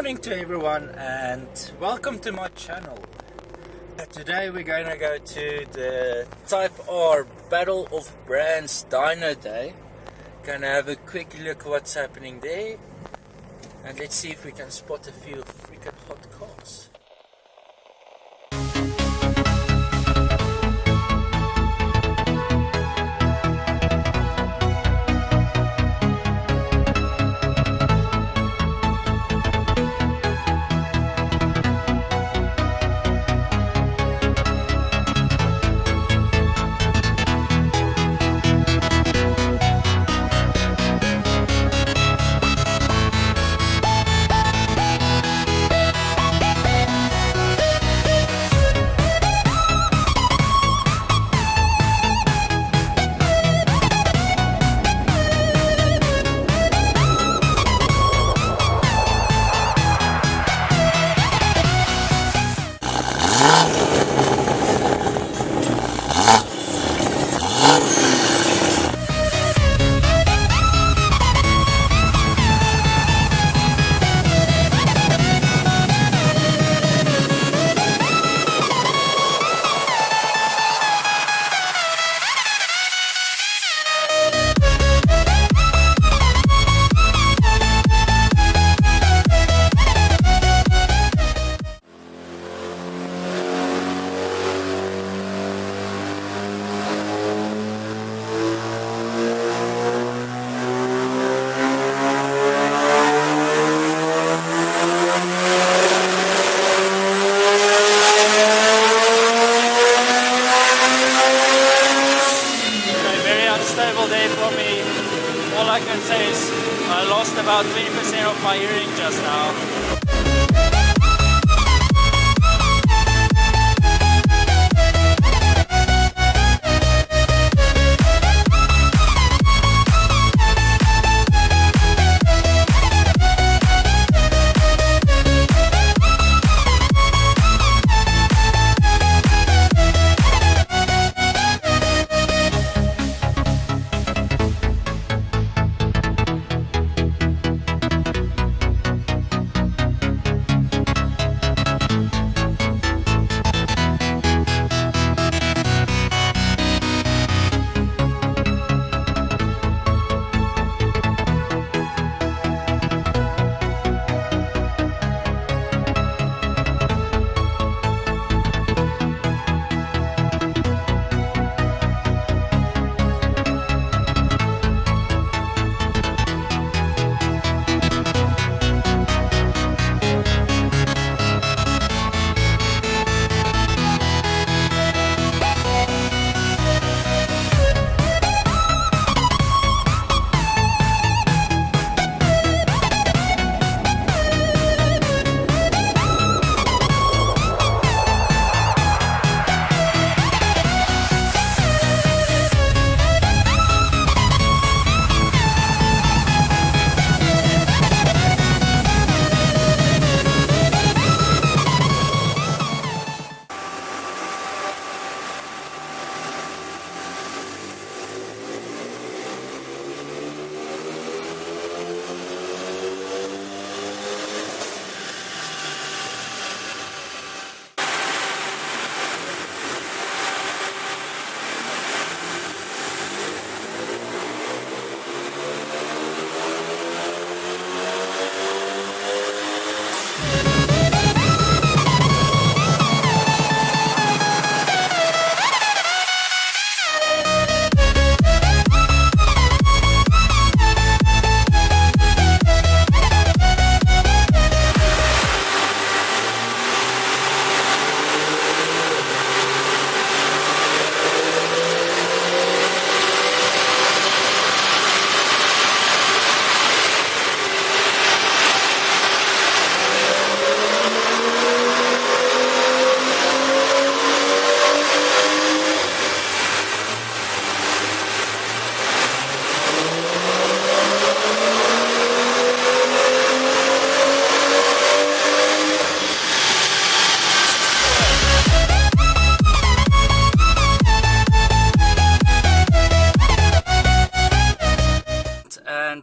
morning to everyone and welcome to my channel. Today we're going to go to the Type R Battle of Brands Dyno Day. Gonna have a quick look what's happening there and let's see if we can spot a few freaking hot cars. Day for me. All I can say is I lost about 20% of my hearing just now.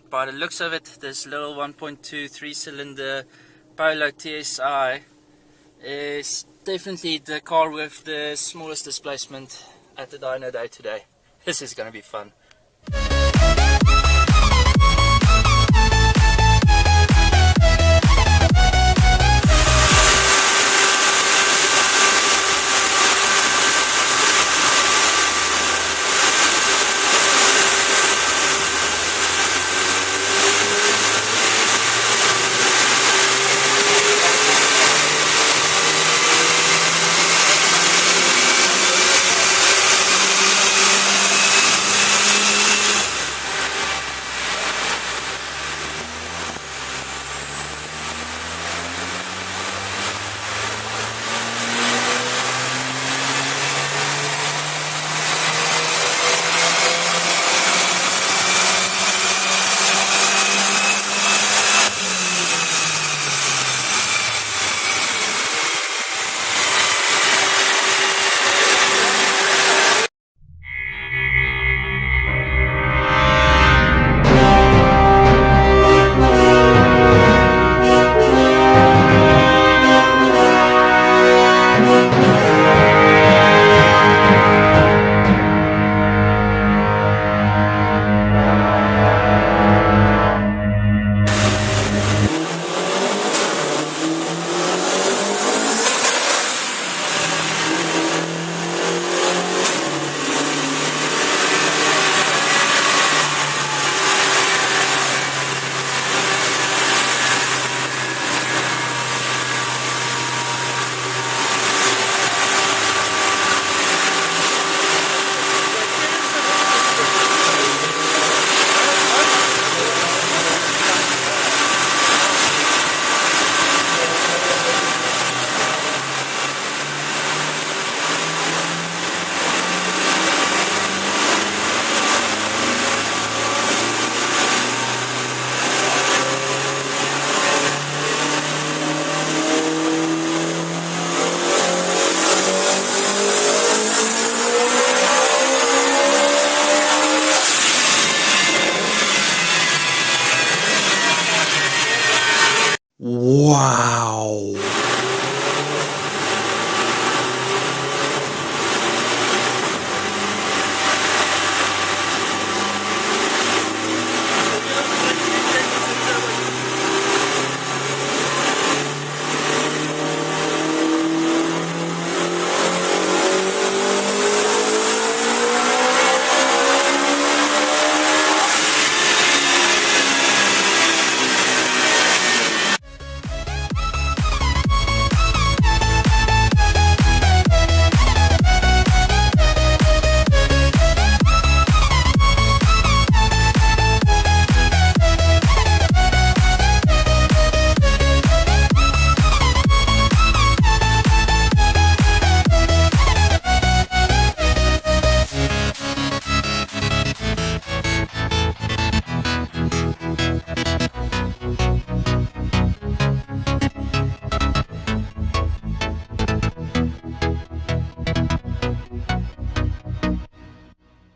By the looks of it, this little 1.2 3-cylinder Polo TSI is definitely the car with the smallest displacement at the dyno day today. This is going to be fun.